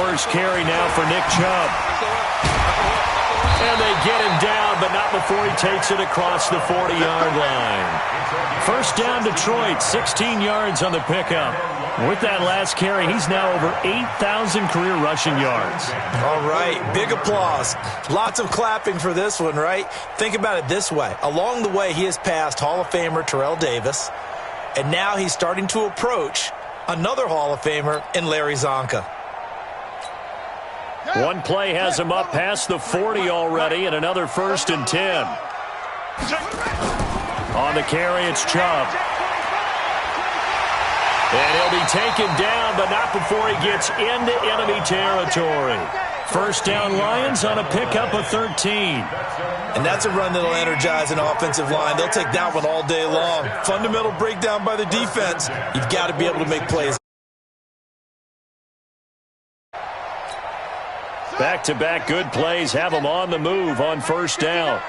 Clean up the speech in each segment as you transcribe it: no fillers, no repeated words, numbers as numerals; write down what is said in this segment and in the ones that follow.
first carry now for Nick Chubb. And they get him down, but not before he takes it across the 40-yard line. First down, Detroit, 16 yards on the pickup. With that last carry, he's now over 8,000 career rushing yards. All right, big applause. Lots of clapping for this one, right? Think about it this way. Along the way, he has passed Hall of Famer Terrell Davis, and now he's starting to approach another Hall of Famer in Larry Zonka. One play has him up past the 40 already, and another 1st and 10. On the carry, it's Chubb. And he'll be taken down, but not before he gets into enemy territory. First down, Lions on a pickup of 13. And that's a run that'll energize an offensive line. They'll take that one all day long. Fundamental breakdown by the defense. You've got to be able to make plays. Back-to-back good plays have him on the move on first down.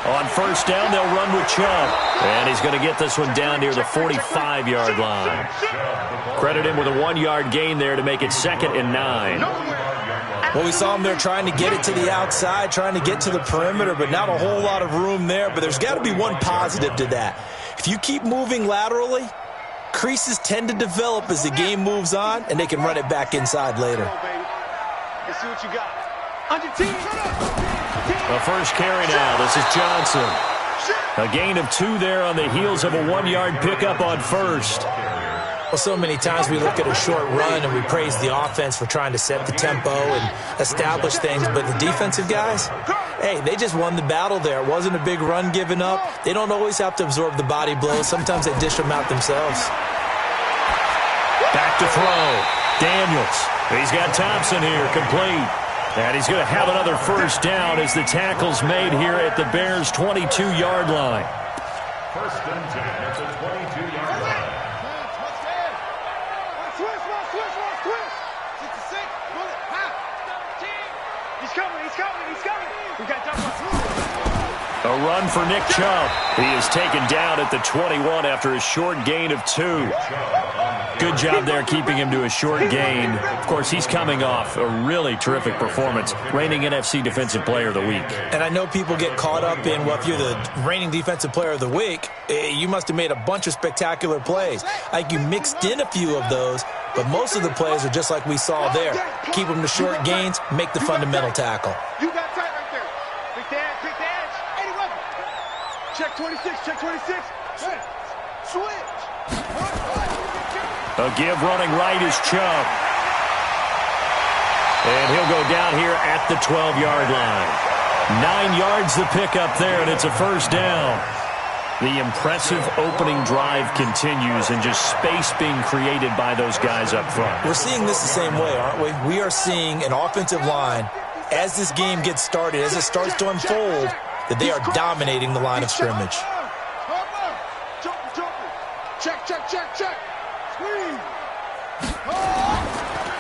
On first down, they'll run with Chubb. And he's going to get this one down near the 45-yard line. Credit him with a 1-yard gain there to make it 2nd and 9. Well, we saw him there trying to get it to the outside, trying to get to the perimeter, but not a whole lot of room there. But there's got to be one positive to that. If you keep moving laterally, creases tend to develop as the game moves on, and they can run it back inside later. Let's see what you got. On your team. The first carry now. This is Johnson. A gain of 2 there on the heels of a 1-yard pickup on first. Well, so many times we look at a short run and we praise the offense for trying to set the tempo and establish things, but the defensive guys, hey, they just won the battle there. It wasn't a big run given up. They don't always have to absorb the body blows. Sometimes they dish them out themselves. Back to throw. Daniels. He's got Thompson here, complete. And he's going to have another first down as the tackle's made here at the Bears' 22-yard line. First and 10 at the 22-yard line. A run for Nick Chubb. He is taken down at the 21 after a short gain of 2. Good job there keeping him to a short gain. Of course, he's coming off a really terrific performance, reigning NFC Defensive Player of the Week. And I know people get caught up in, well, if you're the reigning Defensive Player of the Week, you must have made a bunch of spectacular plays. I think you mixed in a few of those, but most of the plays are just like we saw there. Keep them to short gains, make the fundamental tackle. You got tight right there. Pick the edge, pick the edge. 81. Check 26, check 26. Hey, switch. A give running right is Chubb. And he'll go down here at the 12-yard line. 9 yards the pickup there, and it's a first down. The impressive opening drive continues, and just space being created by those guys up front. We're seeing this the same way, aren't we? We are seeing an offensive line, as this game gets started, as it starts to unfold, that they are dominating the line of scrimmage. Check, check, check, check.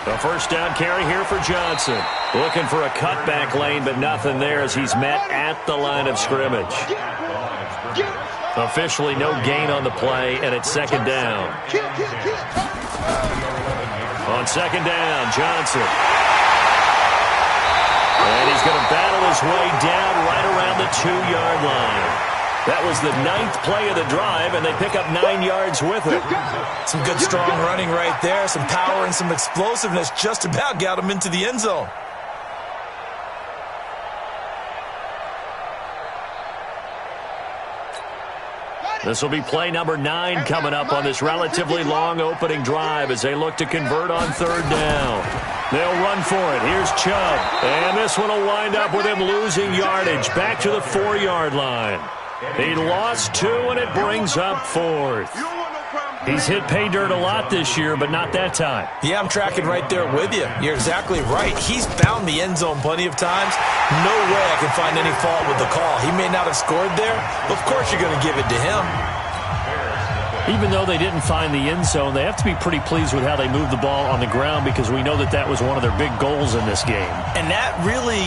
The first down carry here for Johnson. Looking for a cutback lane, but nothing there as he's met at the line of scrimmage. Officially no gain on the play, and it's second down. On second down, Johnson. And he's going to battle his way down right around the 2-yard line. That was the 9th play of the drive, and they pick up 9 yards with it. Some good, strong running right there. Some power and some explosiveness just about got him into the end zone. This will be play number 9 coming up on this relatively long opening drive as they look to convert on third down. They'll run for it. Here's Chubb. And this one will wind up with him losing yardage back to the 4-yard line. He lost 2, and it brings up 4th. He's hit pay dirt a lot this year, but not that time. Yeah, I'm tracking right there with you. You're exactly right. He's found the end zone plenty of times. No way I can find any fault with the call. He may not have scored there, but of course you're going to give it to him. Even though they didn't find the end zone, they have to be pretty pleased with how they moved the ball on the ground because we know that that was one of their big goals in this game. And that really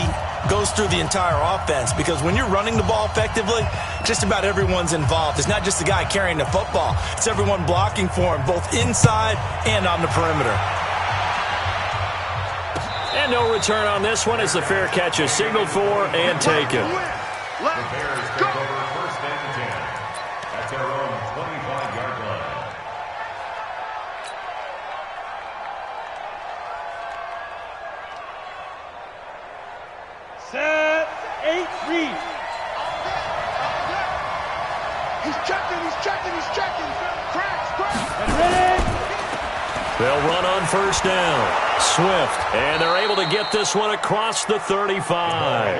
goes through the entire offense, because when you're running the ball effectively, just about everyone's involved. It's not just the guy carrying the football. It's everyone blocking for him, both inside and on the perimeter. And no return on this one as the fair catch is signaled for and taken. The Bears take over first and 10 at their own 25-yard line. Set, 8, read. He's checking. Cracks. Ready? They'll run on first down. Swift, and they're able to get this one across the 35.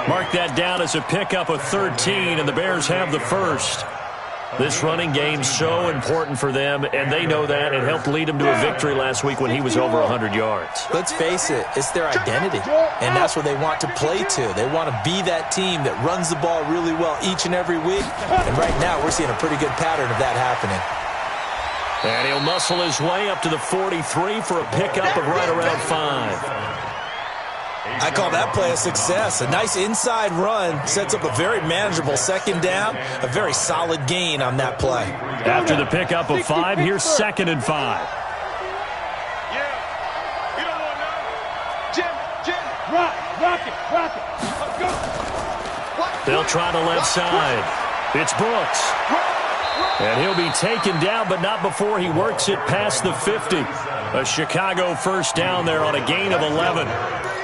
Mark that down as a pickup of 13, and the Bears have the first. This running game's so important for them, and they know that. It helped lead them to a victory last week when he was over 100 yards. Let's face it, it's their identity, and that's what they want to play to. They want to be that team that runs the ball really well each and every week, and right now we're seeing a pretty good pattern of that happening. And he'll muscle his way up to the 43 for a pickup of right around 5. I call that play a success. A nice inside run sets up a very manageable second down, a very solid gain on that play. After the pickup of 5, here's 2nd and 5. Yeah. You don't want none. Jim. Rock it. Let's go. They'll try the left side. It's Brooks. And he'll be taken down, but not before he works it past the 50. A Chicago first down there on a gain of 11.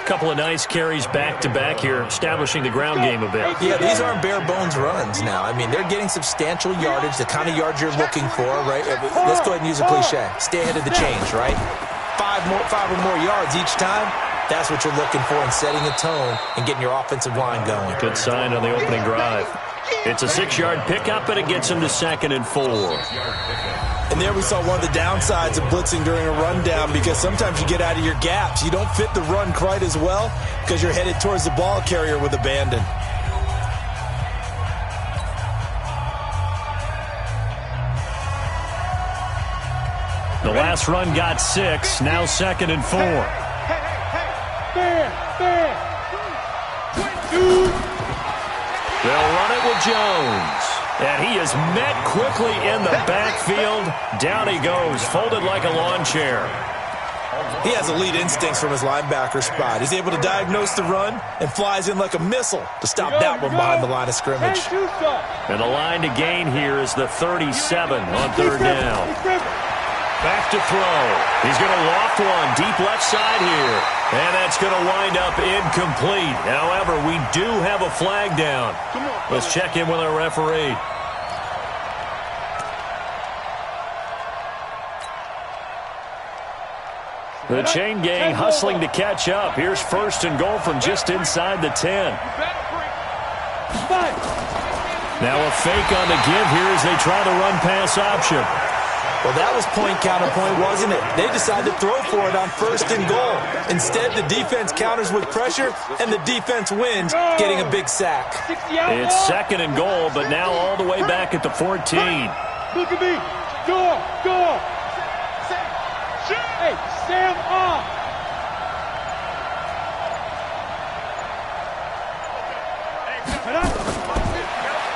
Couple of nice carries back-to-back here, establishing the ground game a bit. Yeah, these aren't bare-bones runs now. I mean, they're getting substantial yardage, the kind of yards you're looking for, right? Let's go ahead and use a cliche. Stay ahead of the change, right? Five or more yards each time. That's what you're looking for in setting a tone and getting your offensive line going. Good sign on the opening drive. It's a 6-yard pickup, and it gets him to 2nd and 4. And there we saw one of the downsides of blitzing during a rundown, because sometimes you get out of your gaps. You don't fit the run quite as well because you're headed towards the ball carrier with abandon. The last run got 6, now 2nd and 4. Fair. They'll run it with Jones. And he is met quickly in the backfield. Down he goes, folded like a lawn chair. He has elite instincts from his linebacker spot. He's able to diagnose the run and flies in like a missile to stop that one behind the line of scrimmage. And the line to gain here is the 37 on 3rd down. Back to throw. He's going to loft one deep left side here. And that's going to wind up incomplete. However, we do have a flag down. Let's check in with our referee. The chain gang hustling to catch up. Here's 1st and goal from just inside the 10. Now a fake on the give here as they try the run-pass option. Well, that was point-counterpoint, wasn't it? They decided to throw for it on 1st and goal. Instead, the defense counters with pressure, and the defense wins, getting a big sack. It's 2nd and goal, but now all the way back at the 14. Look at me. Go. Hey, Sam off.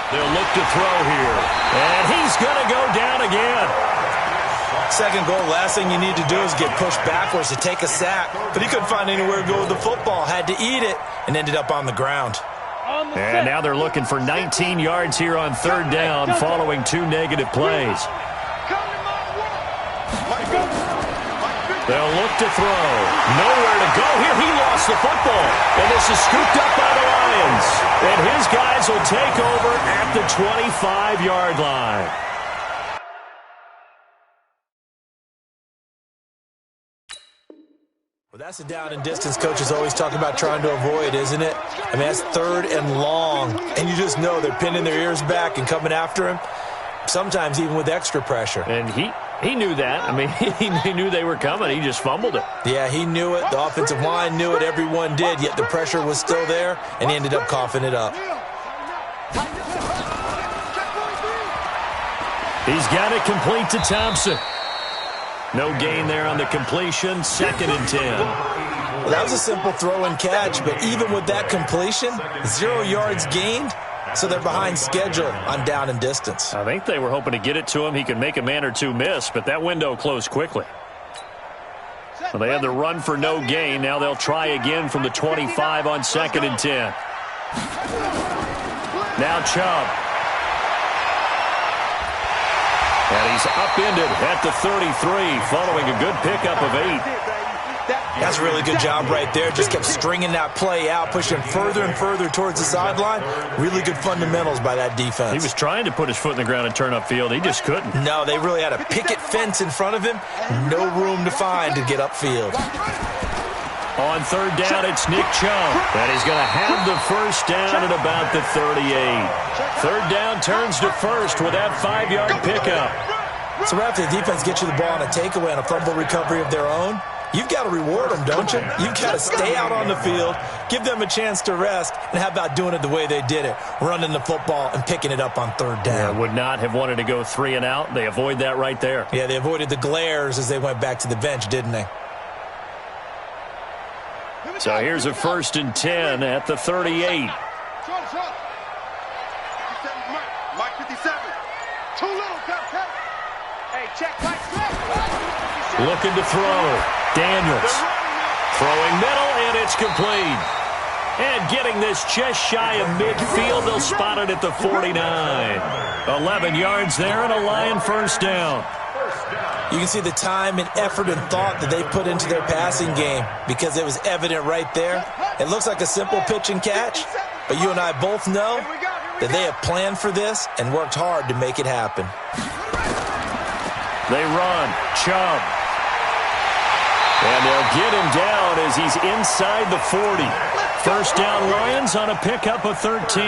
They'll look to throw here. And he's going to go down again. 2nd goal, last thing you need to do is get pushed backwards to take a sack. But he couldn't find anywhere to go with the football, had to eat it, and ended up on the ground. And now they're looking for 19 yards here on 3rd down following 2 negative plays. They'll look to throw. Nowhere to go here. He lost the football. And this is scooped up by the Lions. And his guys will take over at the 25-yard line. Well, that's a down and distance coaches always talk about trying to avoid, isn't it? I mean, that's 3rd and long. And you just know they're pinning their ears back and coming after him, sometimes even with extra pressure. And he knew that. I mean, he knew they were coming. He just fumbled it. Yeah, he knew it. The offensive line knew it. Everyone did, yet the pressure was still there, and he ended up coughing it up. He's got it complete to Thompson. No gain there on the completion. 2nd and 10. Well, that was a simple throw and catch, but even with that completion, 0 yards gained, so they're behind schedule on down and distance. I think they were hoping to get it to him. He could make a man or two miss, but that window closed quickly. Well, they had the run for no gain. Now they'll try again from the 25 on 2nd and 10. Now Chubb. And he's upended at the 33 following a good pickup of 8. That's a really good job right there. Just kept stringing that play out, pushing further and further towards the sideline. Really good fundamentals by that defense. He was trying to put his foot in the ground and turn upfield. He just couldn't. No, they really had a picket fence in front of him. No room to find to get upfield. On 3rd down, it's Nick Chubb. And he's going to have the first down at about the 38. 3rd down turns to first with that 5-yard pickup. So after the defense gets you the ball on a takeaway and a fumble recovery of their own, you've got to reward them, don't you? You've got to stay out on the field, give them a chance to rest, and how about doing it the way they did it, running the football and picking it up on 3rd down. Yeah, would not have wanted to go 3 and out. They avoid that right there. Yeah, they avoided the glares as they went back to the bench, didn't they? So here's a 1st and 10 at the 38. Mike 57. Too little, Captain. Hey, check Mike. Looking to throw. Daniels. Throwing middle, and it's complete. And getting this just shy of midfield, they'll spot it at the 49. 11 yards there and a Lion first down. You can see the time and effort and thought that they put into their passing game because it was evident right there. It looks like a simple pitch and catch, but you and I both know that they have planned for this and worked hard to make it happen. They run. Chubb. And they'll get him down as he's inside the 40. First down Lions on a pickup of 13.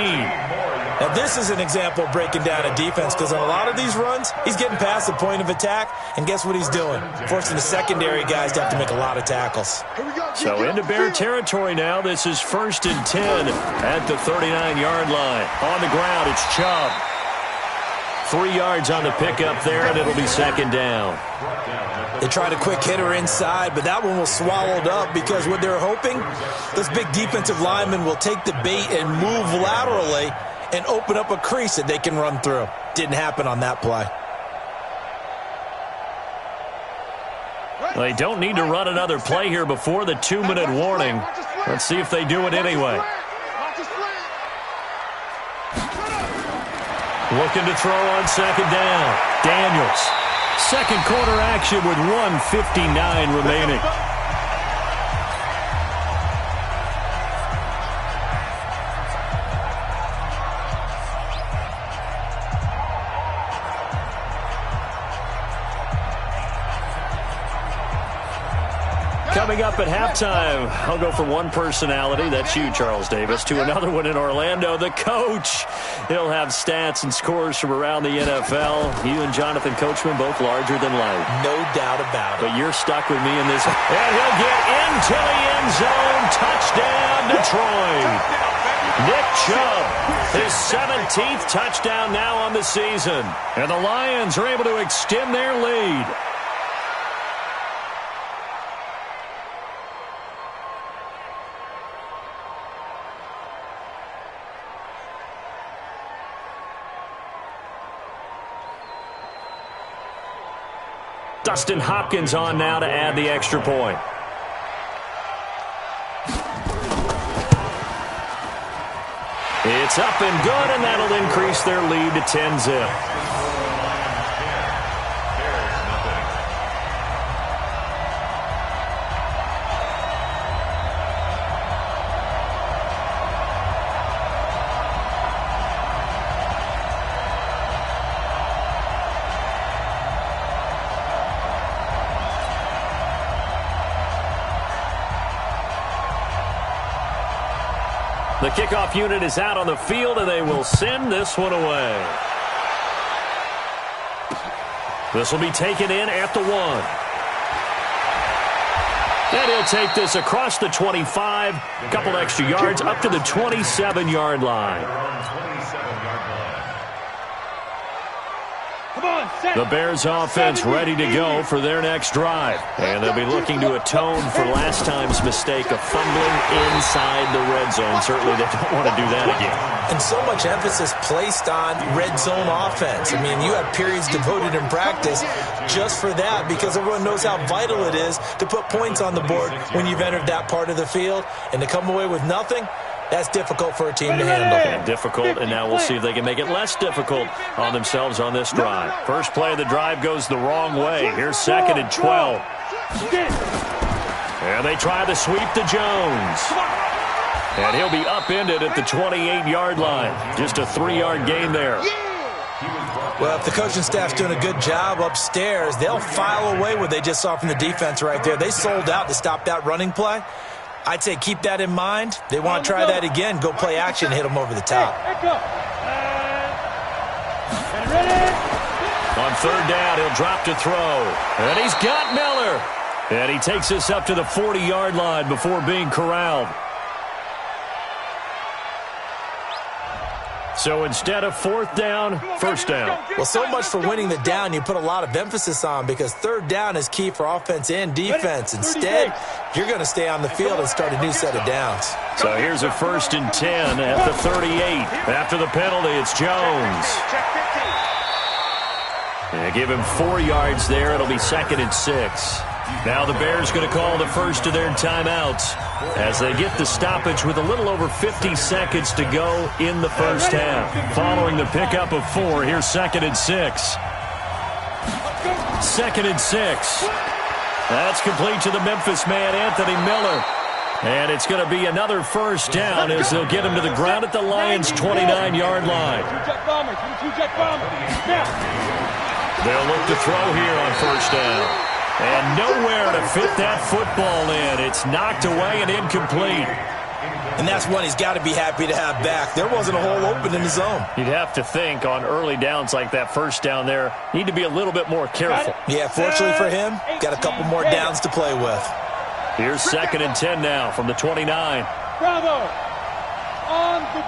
Now, this is an example of breaking down a defense because on a lot of these runs, he's getting past the point of attack, and guess what he's doing? Forcing the secondary guys to have to make a lot of tackles. So into Bear territory now. This is 1st and 10 at the 39-yard line. On the ground, it's Chubb. 3 yards on the pickup there, and it'll be 2nd down. They tried a quick hitter inside, but that one was swallowed up because what they're hoping, those big defensive linemen will take the bait and move laterally and open up a crease that they can run through. Didn't happen on that play. They don't need to run another play here before the 2-minute warning. Let's see if they do it anyway. Looking to throw on 2nd down. Daniels. Second quarter action with 1:59 remaining. Coming up at halftime, I'll go from one personality, that's you, Charles Davis, to another one in Orlando, the coach. He'll have stats and scores from around the NFL. You and Jonathan Coachman, both larger than life. No doubt about it. But you're stuck with me in this. And he'll get into the end zone. Touchdown, Detroit. Nick Chubb, his 17th touchdown now on the season. And the Lions are able to extend their lead. Dustin Hopkins on now to add the extra point. It's up and good, and that'll increase their lead to 10-zip. The kickoff unit is out on the field, and they will send this one away. This will be taken in at the 1. And he'll take this across the 25, a couple extra yards, up to the 27-yard line. The Bears offense ready to go for their next drive. And they'll be looking to atone for last time's mistake of fumbling inside the red zone. Certainly they don't want to do that again. And so much emphasis placed on red zone offense. I mean, you have periods devoted in practice just for that because everyone knows how vital it is to put points on the board when you've entered that part of the field. And to come away with nothing, that's difficult for a team to handle. And difficult, and now we'll see if they can make it less difficult on themselves on this drive. First play of the drive goes the wrong way. Here's 2nd and 12. And they try the sweep to Jones. And he'll be upended at the 28-yard line. Just a 3-yard gain there. Well, if the coaching staff's doing a good job upstairs, they'll file away what they just saw from the defense right there. They sold out to stop that running play. I'd say keep that in mind. They want to try that again. Go play action, hit them over the top. On 3rd down, he'll drop to throw. And he's got Miller. And he takes us up to the 40-yard line before being corralled. So instead of 4th down, 1st down. Well, so much for winning the down you put a lot of emphasis on because 3rd down is key for offense and defense. Instead, you're going to stay on the field and start a new set of downs. So here's a 1st and 10 at the 38. After the penalty, it's Jones. They give him 4 yards there. It'll be 2nd and 6. Now the Bears going to call the first of their timeouts as they get the stoppage with a little over 50 seconds to go in the first half. Following the pickup of 4, here's 2nd and 6. 2nd and 6. That's complete to the Memphis man, Anthony Miller. And it's going to be another 1st down as they'll get him to the ground at the Lions' 29-yard line. They'll look to throw here on 1st down. And nowhere to fit that football in. It's knocked away and incomplete. And that's one he's got to be happy to have back. There wasn't a hole open in the zone. You'd have to think on early downs like that 1st down there, need to be a little bit more careful. Yeah, fortunately for him, got a couple more downs to play with. Here's 2nd and 10 now from the 29. Bravo. On the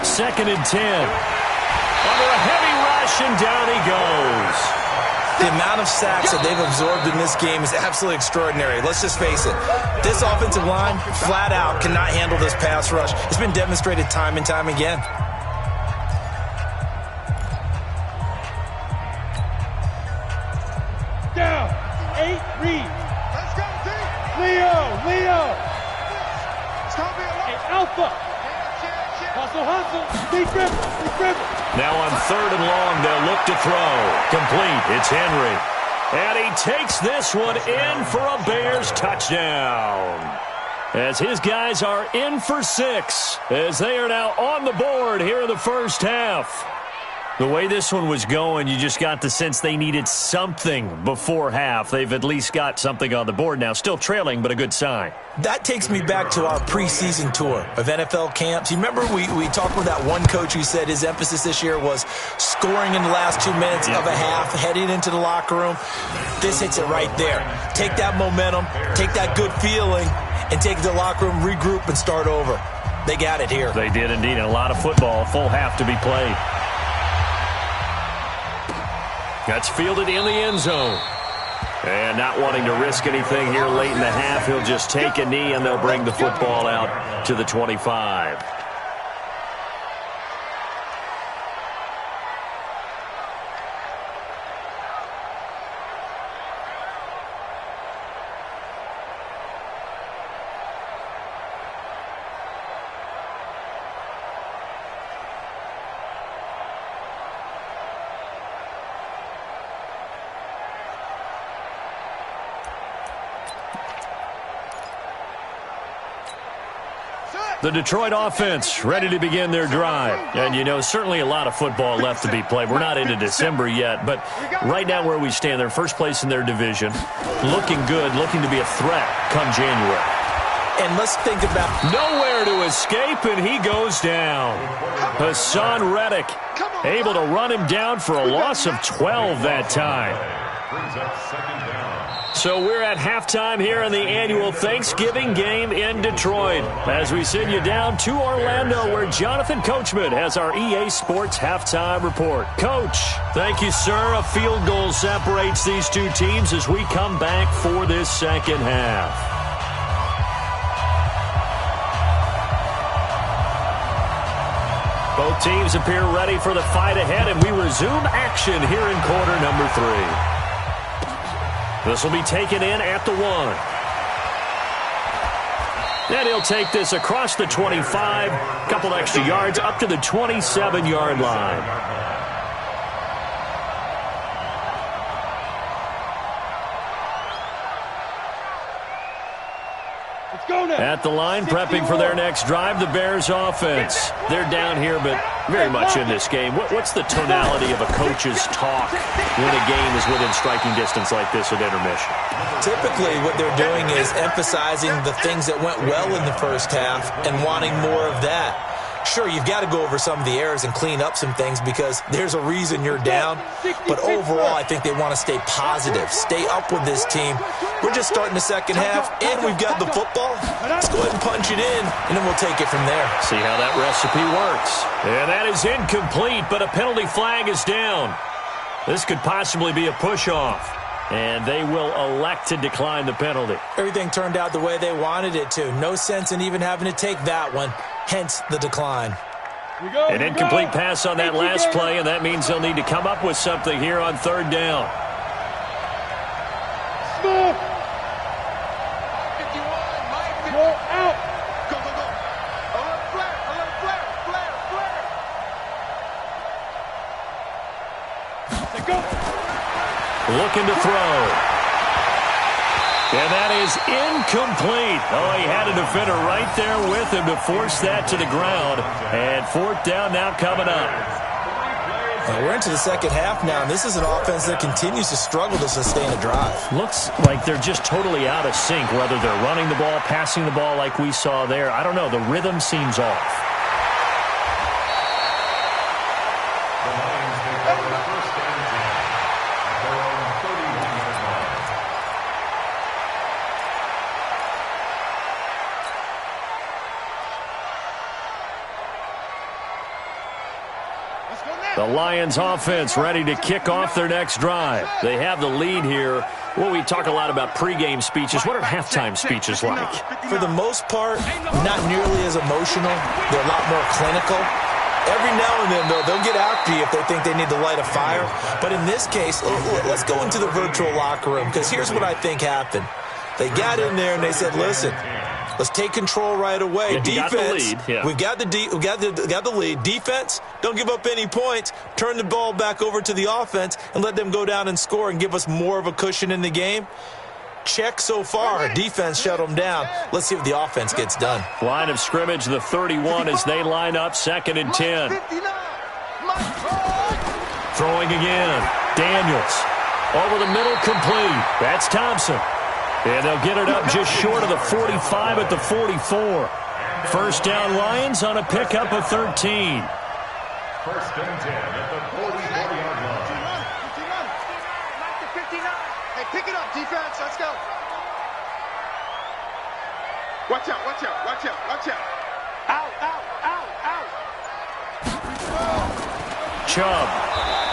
2nd and 10. Under a heavy rush, and down he goes. The amount of sacks that they've absorbed in this game is absolutely extraordinary. Let's just face it. This offensive line, flat out, cannot handle this pass rush. It's been demonstrated time and time again. down. 8 read. Let's go, team. Leo. It's going to be a lot. Alpha. Hustle. Big River. Now on 3rd and long, they'll look to throw. Complete. It's Henry. And he takes this one in for a Bears touchdown. As his guys are in for 6, as they are now on the board here in the first half. The way this one was going, you just got the sense they needed something before half. They've at least got something on the board now. Still trailing, but a good sign. That takes me back to our preseason tour of NFL camps. You remember we talked with that one coach who said his emphasis this year was scoring in the last 2 minutes of a half, heading into the locker room. This hits it right there. Take that momentum, take that good feeling, and take it to the locker room, regroup, and start over. They got it here. They did indeed. And a lot of football, full half to be played. That's fielded in the end zone. And not wanting to risk anything here late in the half, he'll just take a knee and they'll bring the football out to the 25. The Detroit offense ready to begin their drive. And, you know, certainly a lot of football left to be played. We're not into December yet, but right now where we stand, they're first place in their division. Looking good, looking to be a threat come January. And let's think about nowhere to escape, and he goes down. Hassan Reddick able to run him down for a loss of 12 that time. So we're at halftime here in the annual Thanksgiving game in Detroit as we send you down to Orlando where Jonathan Coachman has our EA Sports halftime report. Coach, thank you, sir. A field goal separates these two teams as we come back for this second half. Both teams appear ready for the fight ahead, and we resume action here in quarter number 3. This will be taken in at the 1. And he'll take this across the 25, a couple extra yards up to the 27-yard line. At the line, prepping for their next drive, the Bears offense. They're down here, but very much in this game. What's the tonality of a coach's talk when a game is within striking distance like this at intermission? Typically, what they're doing is emphasizing the things that went well in the first half and wanting more of that. Sure, you've got to go over some of the errors and clean up some things because there's a reason you're down. But overall, I think they want to stay positive, stay up with this team. We're just starting the second half, and we've got the football. Let's go ahead and punch it in, and then we'll take it from there. See how that recipe works. And that is incomplete, but a penalty flag is down. This could possibly be a push-off. And they will elect to decline the penalty. Everything turned out the way they wanted it to. No sense in even having to take that one, hence the decline. An incomplete pass on that last play, and that means they'll need to come up with something here on third down. Smith! Go out! Go, go, go! Alert flare! Alert flare! Flare! Flare! Let's go! Looking to throw. And that is incomplete. Oh, he had a defender right there with him to force that to the ground. And fourth down now coming up. We're into the second half now, and this is an offense that continues to struggle to sustain a drive. Looks like they're just totally out of sync, whether they're running the ball, passing the ball like we saw there. I don't know. The rhythm seems off. The Lions offense ready to kick off their next drive. They have the lead here. Well, we talk a lot about pregame speeches. What are halftime speeches like? For the most part, not nearly as emotional. They're a lot more clinical. Every now and then, though, they'll get after you if they think they need to light a fire. But in this case, let's go into the virtual locker room, because here's what I think happened. They got in there and they said, listen, let's take control right away. Yeah, defense, we've got the lead. Defense, don't give up any points. Turn the ball back over to the offense and let them go down and score and give us more of a cushion in the game. Check so far. Defense shut them down. Let's see if the offense gets done. Line of scrimmage, the 31 as they line up, 2nd and 10. Throwing again. Daniels. Over the middle, complete. That's Thompson. And they'll get it up just short of the 45 at the 44. First down, Lions on a pickup of 13. First and 10 at the 44-yard line. 59. Hey, pick it up, defense. Let's go. Watch out, watch out, watch out, watch out. Out, out, out, out. Chubb.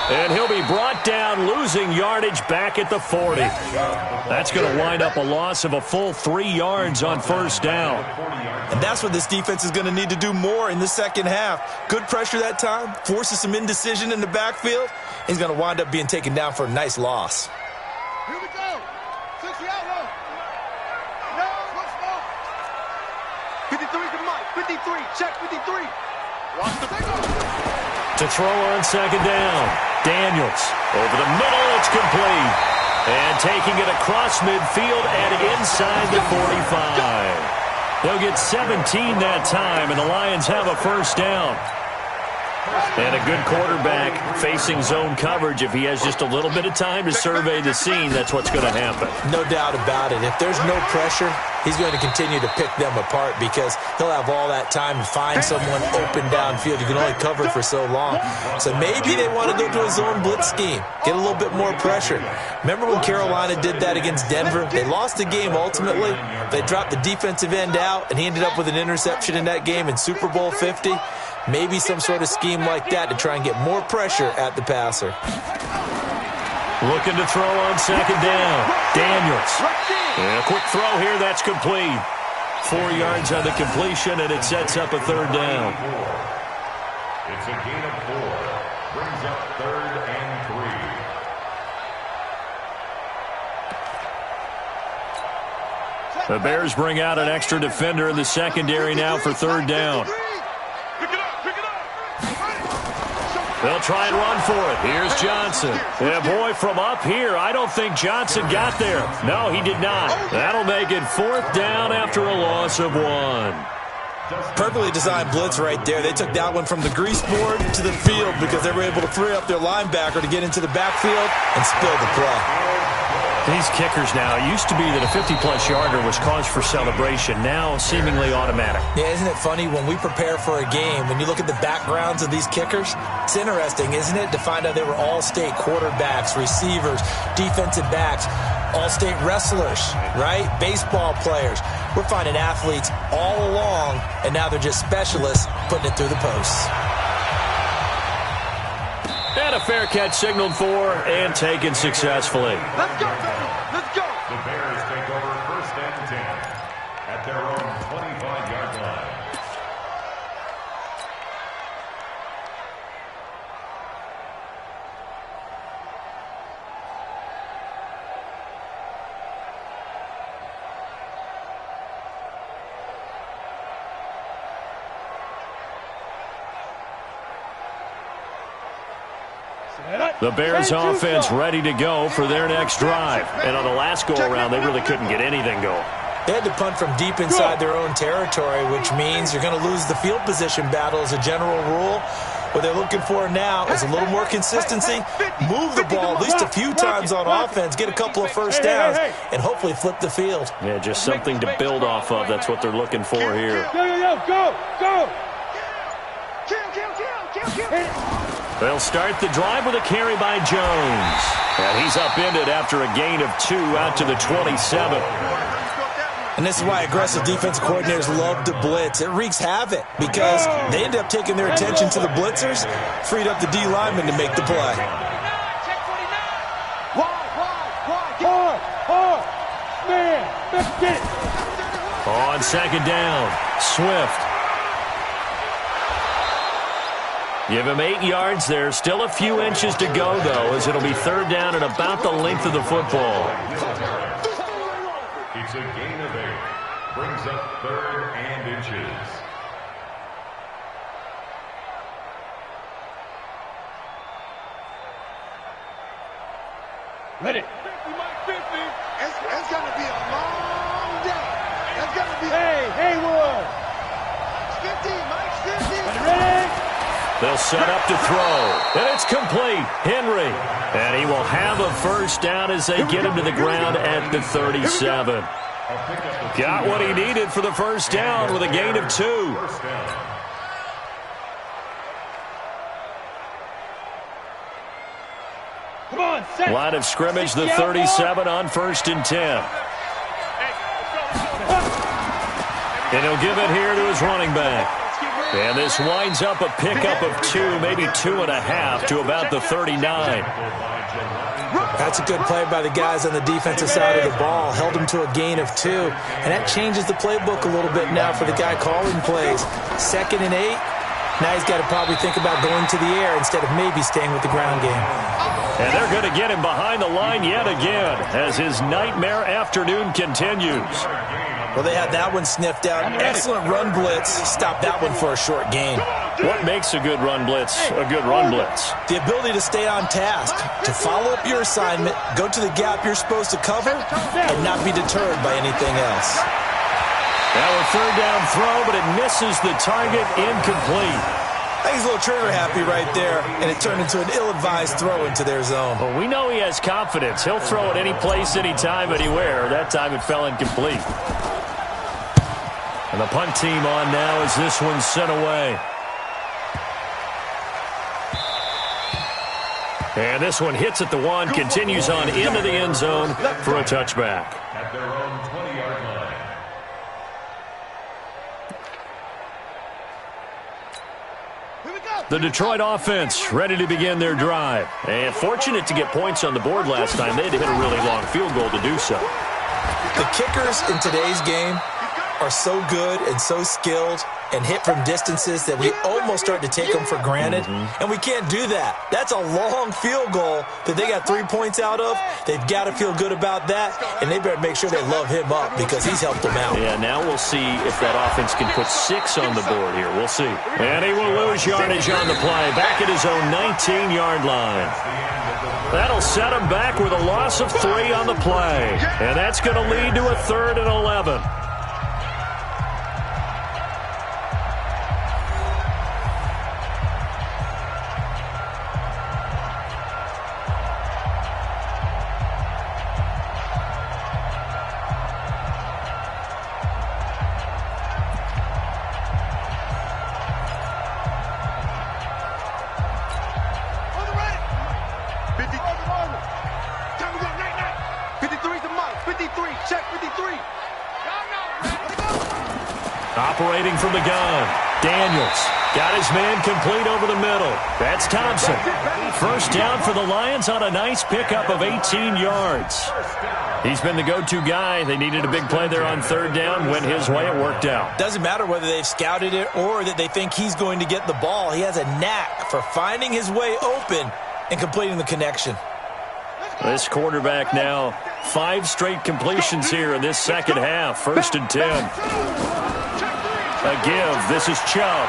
And he'll be brought down, losing yardage back at the 40. That's going to wind up a loss of a full 3 yards on first down. And that's what this defense is going to need to do more in the second half. Good pressure that time, forces some indecision in the backfield. He's going to wind up being taken down for a nice loss. Here we go. 60 out low. No, what's more? 53 to Mike. 53. Check 53. Watch the To throw on second down. Daniels. Over the middle, it's complete. And taking it across midfield and inside the 45. They'll get 17 that time, and the Lions have a first down. And a good quarterback facing zone coverage. If he has just a little bit of time to survey the scene, that's what's going to happen. No doubt about it. If there's no pressure, he's going to continue to pick them apart because he'll have all that time to find someone open downfield. You can only cover for so long. So maybe they want to go to a zone blitz scheme, get a little bit more pressure. Remember when Carolina did that against Denver? They lost the game ultimately. They dropped the defensive end out, and he ended up with an interception in that game in Super Bowl 50. Maybe some sort of scheme like that to try and get more pressure at the passer. Looking to throw on second down. Daniels. And a quick throw here. That's complete. 4 yards on the completion, and it sets up a third down. It's a gain of 4. Brings up 3rd and 3. The Bears bring out an extra defender in the secondary now for third down. They'll try and run for it. Here's Johnson. And boy, from up here, I don't think Johnson got there. No, he did not. That'll make it 4th down after a loss of 1. Perfectly designed blitz right there. They took that one from the grease board to the field because they were able to free up their linebacker to get into the backfield and spill the play. These kickers now, it used to be that a 50-plus yarder was cause for celebration. Now, seemingly automatic. Yeah, isn't it funny when we prepare for a game, when you look at the backgrounds of these kickers, it's interesting, isn't it, to find out they were all-state quarterbacks, receivers, defensive backs, all-state wrestlers, right? Baseball players. We're finding athletes all along, and now they're just specialists putting it through the posts. And a fair catch signaled for and taken successfully. Let's go, baby. Let's go. The Bears take over 1st and 10 at their own 25-yard line. The Bears offense ready to go for their next drive. And on the last go-around, they really couldn't get anything going. They had to punt from deep inside their own territory, which means you're going to lose the field position battle as a general rule. What they're looking for now is a little more consistency, move the ball at least a few times on offense, get a couple of first downs, and hopefully flip the field. Yeah, just something to build off of. That's what they're looking for here. Go! Kill. They'll start the drive with a carry by Jones. And he's upended after a gain of 2 out to the 27. And this is why aggressive defense coordinators love to blitz. It wreaks havoc because they end up taking their attention to the blitzers, freed up the D lineman to make the play. Hard. Man, let's get it. On second down, Swift. Give him 8 yards there. Still a few inches to go, though, as it'll be third down and about the length of the football. It's a gain of 8. Brings up 3rd and inches. Ready. It's going to be a long day. It's going to be. Hey, Haywood. 50, Mike, 50. Ready? They'll set up to throw, and it's complete. Henry, and he will have a first down as they get him to the ground at the 37. Got what he needed for the first down with a gain of 2. Come on, set. Line of scrimmage, the 37 on 1st and 10. And he'll give it here to his running back. And this winds up a pickup of 2, maybe 2.5 to about the 39. That's a good play by the guys on the defensive side of the ball. Held him to a gain of 2. And that changes the playbook a little bit now for the guy calling plays. 2nd and 8. Now he's got to probably think about going to the air instead of maybe staying with the ground game. And they're going to get him behind the line yet again as his nightmare afternoon continues. Well, they had that one sniffed out. Excellent run blitz. Stopped that one for a short gain. What makes a good run blitz a good run blitz? The ability to stay on task, to follow up your assignment, go to the gap you're supposed to cover, and not be deterred by anything else. Now a third down throw, but it misses the target, incomplete. I think he's a little trigger happy right there, and it turned into an ill-advised throw into their zone. Well, we know he has confidence. He'll throw it any place, anytime, anywhere. That time it fell incomplete. And the punt team on now as this one's sent away. And this one hits at the 1, continues on into the end zone for a touchback. At their own 20-yard line. The Detroit offense ready to begin their drive. And fortunate to get points on the board last time. They had to hit a really long field goal to do so. The kickers in today's game are so good and so skilled and hit from distances that we almost start to take them for granted. And we can't do that. That's a long field goal that they got 3 points out of. They've got to feel good about that, and they better make sure they love him up because he's helped them out. Yeah, now we'll see if that offense can put 6 on the board here. We'll see. And he will lose yardage on the play. Back at his own 19-yard line. That'll set him back with a loss of 3 on the play. And that's going to lead to a 3rd and 11. Operating from the gun, Daniels got his man complete over the middle. That's Thompson. First down for the Lions on a nice pickup of 18 yards. He's been the go-to guy. They needed a big play there on 3rd down. Went his way. It worked out. Doesn't matter whether they've scouted it or that they think he's going to get the ball. He has a knack for finding his way open and completing the connection. This quarterback now 5 straight completions here in this second half. 1st and 10. A give. This is Chubb.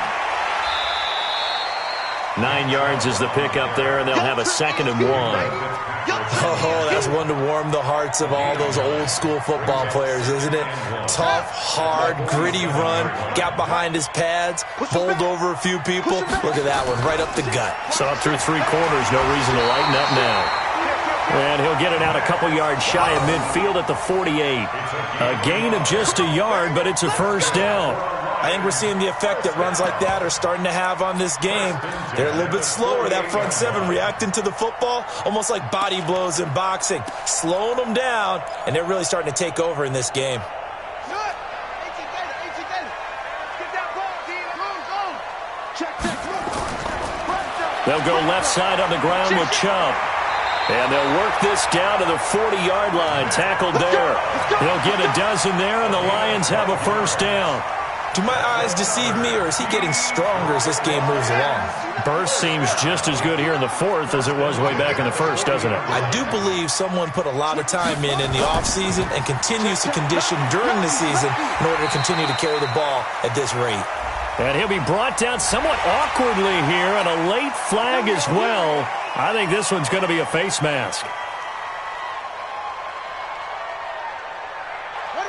9 yards is the pickup there, and they'll have a 2nd and 1. Oh, that's one to warm the hearts of all those old-school football players, isn't it? Tough, hard, gritty run, got behind his pads, bowled over a few people. Look at that one, right up the gut. So up through 3 quarters, no reason to lighten up now. And he'll get it out a couple yards shy of midfield at the 48. A gain of just a yard, but it's a 1st down. I think we're seeing the effect that runs like that are starting to have on this game. They're a little bit slower, that front 7, reacting to the football, almost like body blows in boxing, slowing them down, and they're really starting to take over in this game. They'll go left side on the ground with Chubb. And they'll work this down to the 40-yard line, tackled there. They'll get a dozen there, and the Lions have a 1st down. Do my eyes deceive me, or is he getting stronger as this game moves along? Burst seems just as good here in the 4th as it was way back in the 1st, doesn't it? I do believe someone put a lot of time in the offseason and continues to condition during the season in order to continue to carry the ball at this rate. And he'll be brought down somewhat awkwardly here, and a late flag as well. I think this one's going to be a face mask.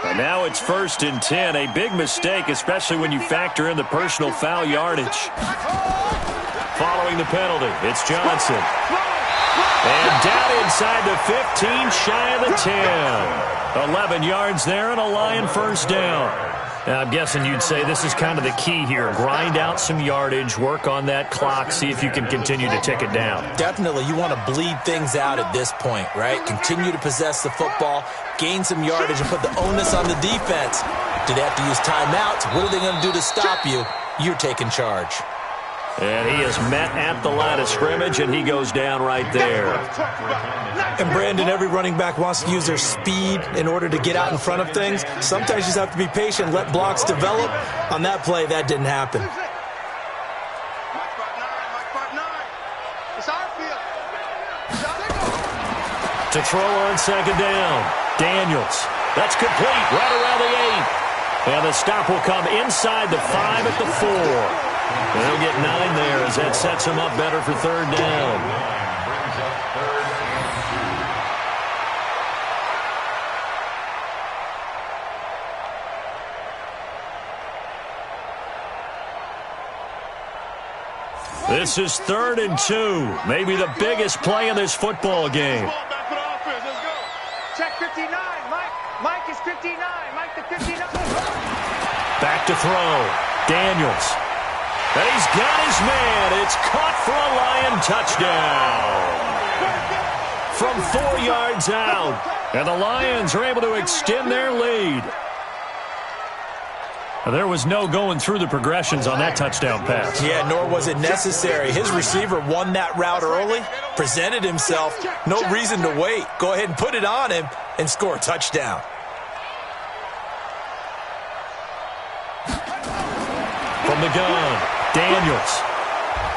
And now it's 1st and 10. A big mistake, especially when you factor in the personal foul yardage. Following the penalty, it's Johnson. And down inside the 15, shy of the 10. 11 yards there and a Lion 1st down. Now, I'm guessing you'd say this is kind of the key here. Grind out some yardage, work on that clock, see if you can continue to tick it down. Definitely. You want to bleed things out at this point, right? Continue to possess the football, gain some yardage, and put the onus on the defense. Do they have to use timeouts? What are they going to do to stop you? You're taking charge. And he is met at the line of scrimmage, and he goes down right there. And, Brandon, every running back wants to use their speed in order to get out in front of things. Sometimes you just have to be patient, let blocks develop. On that play, that didn't happen. To throw on 2nd down. Daniels. That's complete right around the 8. And the stop will come inside the 5 at the 4. They'll get 9 there as that sets them up better for 3rd down. This is 3rd and 2. Maybe the biggest play in this football game. Check 59. Mike is 59. Mike the 59. Back to throw. Daniels. And he's got his man. It's caught for a Lion touchdown. From 4 yards out. And the Lions are able to extend their lead. There was no going through the progressions on that touchdown pass. Yeah, nor was it necessary. His receiver won that route early, presented himself. No reason to wait. Go ahead and put it on him and score a touchdown. From the gun, Daniels.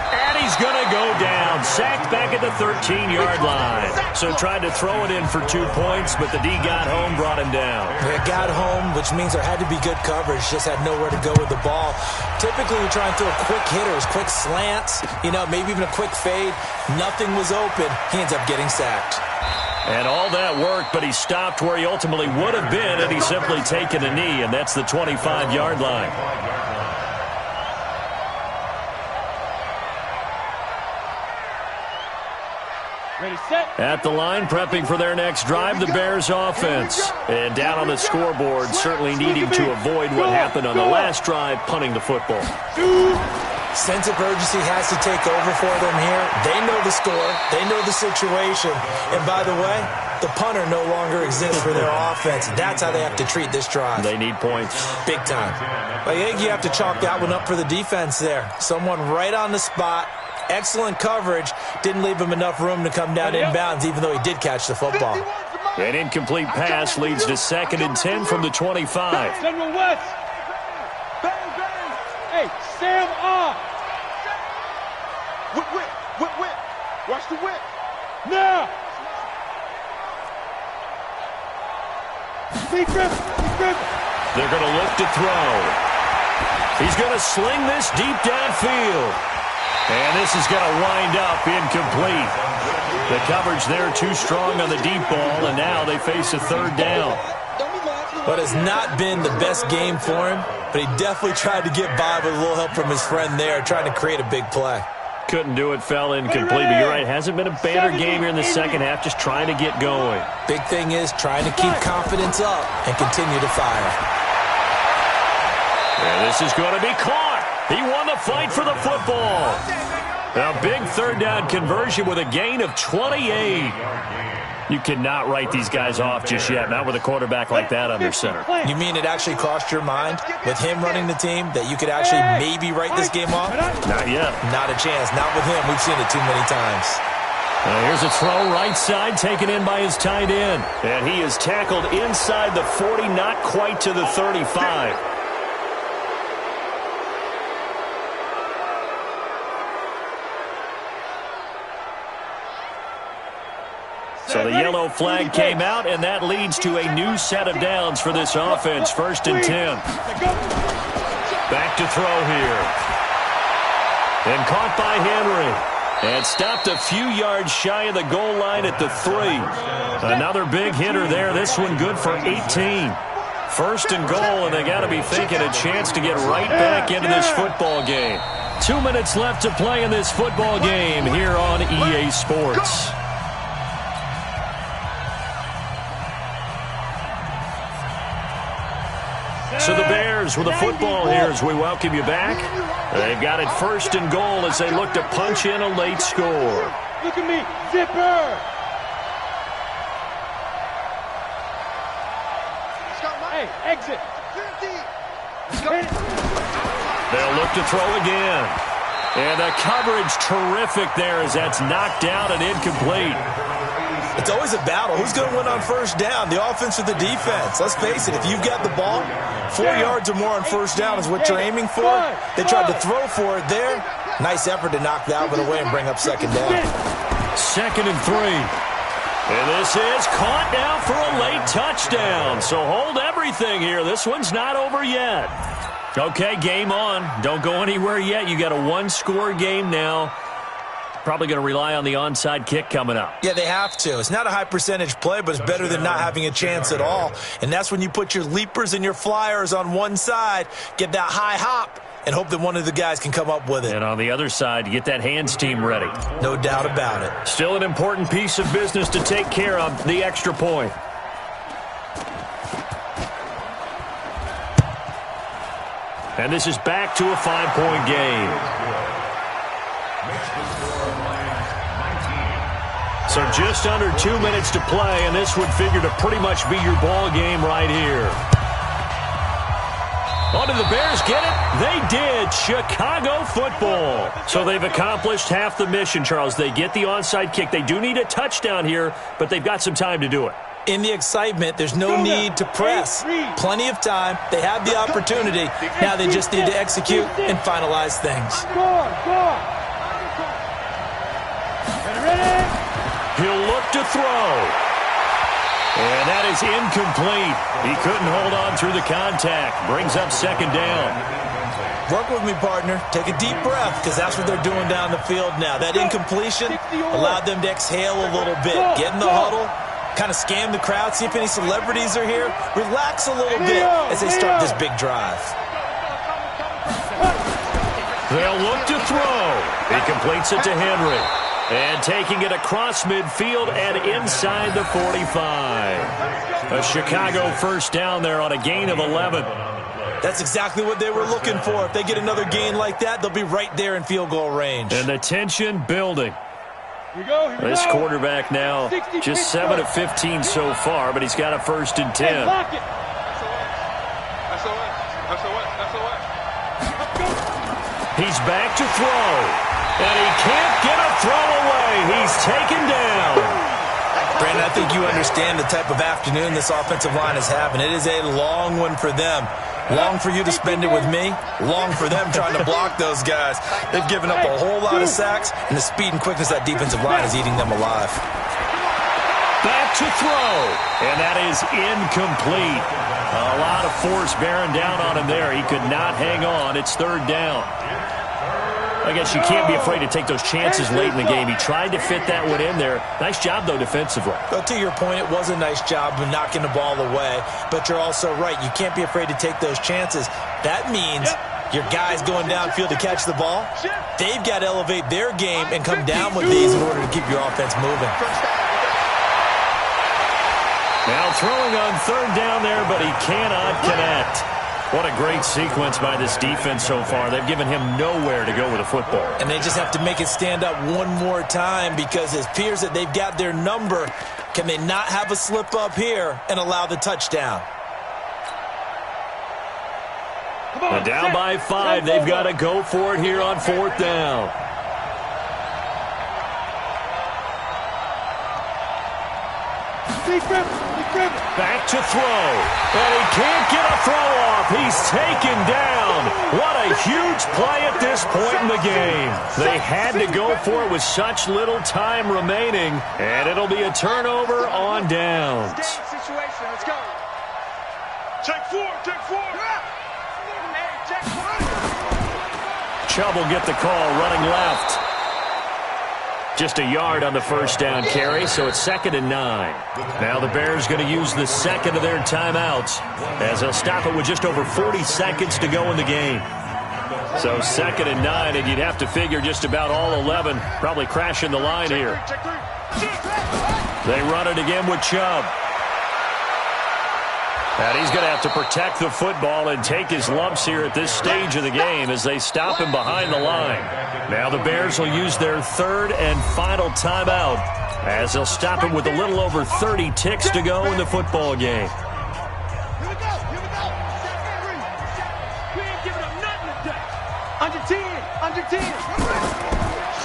And he's going to go down. Sacked back at the 13-yard line. So tried to throw it in for 2 points, but the D got home, brought him down. It got home, which means there had to be good coverage. Just had nowhere to go with the ball. Typically, we try and throw quick hitters, quick slants, maybe even a quick fade. Nothing was open. He ends up getting sacked. And all that work, but he stopped where he ultimately would have been had he simply taken a knee, and that's the 25-yard line. Ready, set. At the line, prepping for their next drive, the Bears offense. And down on the scoreboard, certainly needing to avoid what happened on the last drive, punting the football. Sense of urgency has to take over for them here. They know the score. They know the situation. And by the way, the punter no longer exists for their offense. That's how they have to treat this drive. They need points. Big time. I think you have to chalk that one up for the defense there. Someone right on the spot. Excellent coverage. Didn't leave him enough room to come down inbounds, even though he did catch the football. An incomplete pass leads to 2nd and 10 from the 25. General West. Hey, Sam R. Whip. Watch the whip. Now. Speed grip. They're going to look to throw. He's going to sling this deep downfield. And this is going to wind up incomplete. The coverage there too strong on the deep ball, and now they face a 3rd down. But it's not been the best game for him, but he definitely tried to get by with a little help from his friend there, trying to create a big play. Couldn't do it, fell incomplete, but you're right, hasn't been a banner game here in the second half, just trying to get going. Big thing is trying to keep confidence up and continue to fire. And this is going to be caught. He won the fight for the football. A big 3rd down conversion with a gain of 28. You cannot write these guys off just yet, not with a quarterback like that under center. You mean it actually crossed your mind with him running the team that you could actually maybe write this game off? Not yet. Not a chance. Not with him. We've seen it too many times. Here's a throw right side taken in by his tight end. And he is tackled inside the 40, not quite to the 35. So the yellow flag came out, and that leads to a new set of downs for this offense. 1st and 10. Back to throw here. And caught by Henry. And stopped a few yards shy of the goal line at the 3. Another big hitter there. This one good for 18. 1st and goal, and they got to be thinking a chance to get right back into this football game. 2 minutes left to play in this football game here on EA Sports. So the Bears with the football here as we welcome you back. They've got it 1st and goal as they look to punch in a late score. Look at me, Zipper. Hey, exit. They'll look to throw again. And the coverage terrific there as that's knocked down and incomplete. It's always a battle. Who's going to win on 1st down, the offense or the defense? Let's face it, if you've got the ball, 4 yards or more on 1st down is what you're aiming for. They tried to throw for it there. Nice effort to knock that one away and bring up 2nd down. 2nd and 3. And this is caught now for a late touchdown. So hold everything here. This one's not over yet. Okay, game on. Don't go anywhere yet. You got a 1-score game now. Probably going to rely on the onside kick coming up. Yeah, they have to. It's not a high percentage play, but it's better than not having a chance at all. And that's when you put your leapers and your flyers on one side, get that high hop, and hope that one of the guys can come up with it. And on the other side, you get that hands team ready. No doubt about it. Still an important piece of business to take care of, the extra point. And this is back to a 5-point game. So just under 2 minutes to play, and this would figure to pretty much be your ball game right here. Oh, did the Bears get it? They did. Chicago football. So they've accomplished half the mission, Charles. They get the onside kick. They do need a touchdown here, but they've got some time to do it. In the excitement, there's no need to press. Plenty of time. They have the opportunity. Now they just need to execute and finalize things. He'll look to throw. And that is incomplete. He couldn't hold on through the contact. Brings up second down. Work with me, partner. Take a deep breath, because that's what they're doing down the field now. That incompletion allowed them to exhale a little bit. Get in the huddle, kind of scan the crowd, see if any celebrities are here. Relax a little bit as they start this big drive. They'll look to throw. He completes it to Henry. And taking it across midfield and inside the 45. A Chicago first down there on a gain of 11. That's exactly what they were looking for. If they get another gain like that, they'll be right there in field goal range. And the tension building. This quarterback now just 7 of 15 so far, but he's got a 1st and 10. He's back to throw. And he can't get a throw away. He's taken down. Brandon, I think you understand the type of afternoon this offensive line is having. It is a long one for them. Long for you to spend it with me. Long for them trying to block those guys. They've given up a whole lot of sacks, and the speed and quickness of that defensive line is eating them alive. Back to throw. And that is incomplete. A lot of force bearing down on him there. He could not hang on. It's 3rd down. I guess you can't be afraid to take those chances late in the game. He tried to fit that one in there. Nice job, though, defensively. Well, to your point, it was a nice job of knocking the ball away. But you're also right. You can't be afraid to take those chances. That means your guys going downfield to catch the ball, they've got to elevate their game and come down with these in order to keep your offense moving. Now throwing on 3rd down there, but he cannot connect. What a great sequence by this defense so far. They've given him nowhere to go with the football. And they just have to make it stand up one more time, because it appears that they've got their number. Can they not have a slip up here and allow the touchdown? And down by 5. They've got to go for it here on 4th down. Back to throw. And he can't get a throw off. He's taken down. What a huge play at this point in the game. They had to go for it with such little time remaining. And it'll be a turnover on downs. Let's go. Check 4. Chubb will get the call running left. Just a yard on the 1st down carry, so it's 2nd and 9. Now the Bears going to use the second of their timeouts as they'll stop it with just over 40 seconds to go in the game. So 2nd and 9, and you'd have to figure just about all 11 probably crashing the line here. They run it again with Chubb. And he's going to have to protect the football and take his lumps here at this stage of the game as they stop him behind the line. Now the Bears will use their 3rd and final timeout as they'll stop him with a little over 30 ticks to go in the football game. Here we go. We ain't giving up nothing today. Under 10.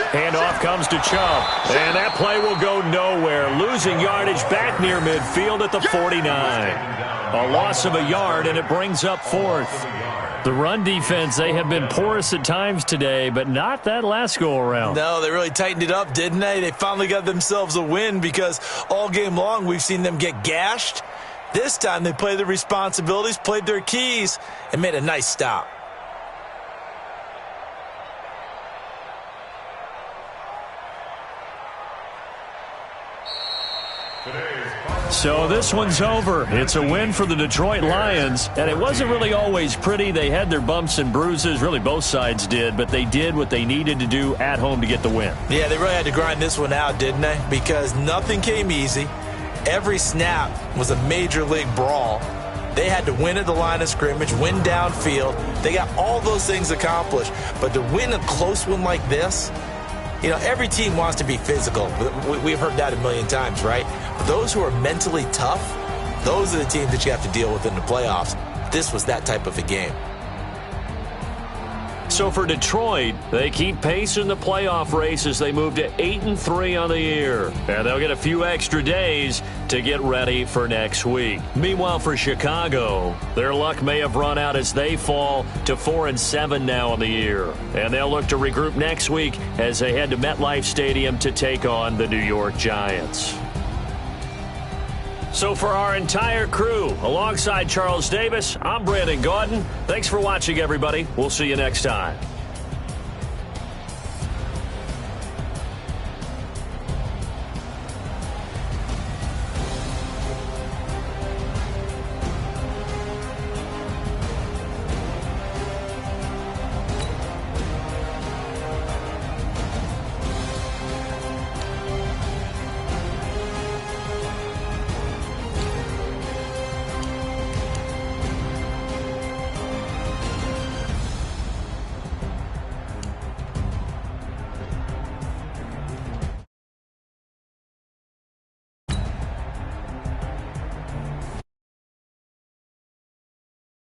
Handoff comes to Chubb. And that play will go nowhere. Losing yardage back near midfield at the 49. A loss of a yard, and it brings up 4th. The run defense, they have been porous at times today, but not that last go-around. No, they really tightened it up, didn't they? They finally got themselves a win, because all game long we've seen them get gashed. This time they played their responsibilities, played their keys, and made a nice stop. So this one's over. It's a win for the Detroit Lions, and it wasn't really always pretty. They had their bumps and bruises. Really, both sides did, but they did what they needed to do at home to get the win. Yeah, they really had to grind this one out, didn't they? Because nothing came easy. Every snap was a major league brawl. They had to win at the line of scrimmage, win downfield. They got all those things accomplished. But to win a close one like this, you know, every team wants to be physical. We've heard that a million times, right? But those who are mentally tough, those are the teams that you have to deal with in the playoffs. This was that type of a game. So for Detroit, they keep pace in the playoff race as they move to 8-3 on the year. And they'll get a few extra days to get ready for next week. Meanwhile, for Chicago, their luck may have run out as they fall to 4-7 now on the year. And they'll look to regroup next week as they head to MetLife Stadium to take on the New York Giants. So for our entire crew, alongside Charles Davis, I'm Brandon Gaudin. Thanks for watching, everybody. We'll see you next time.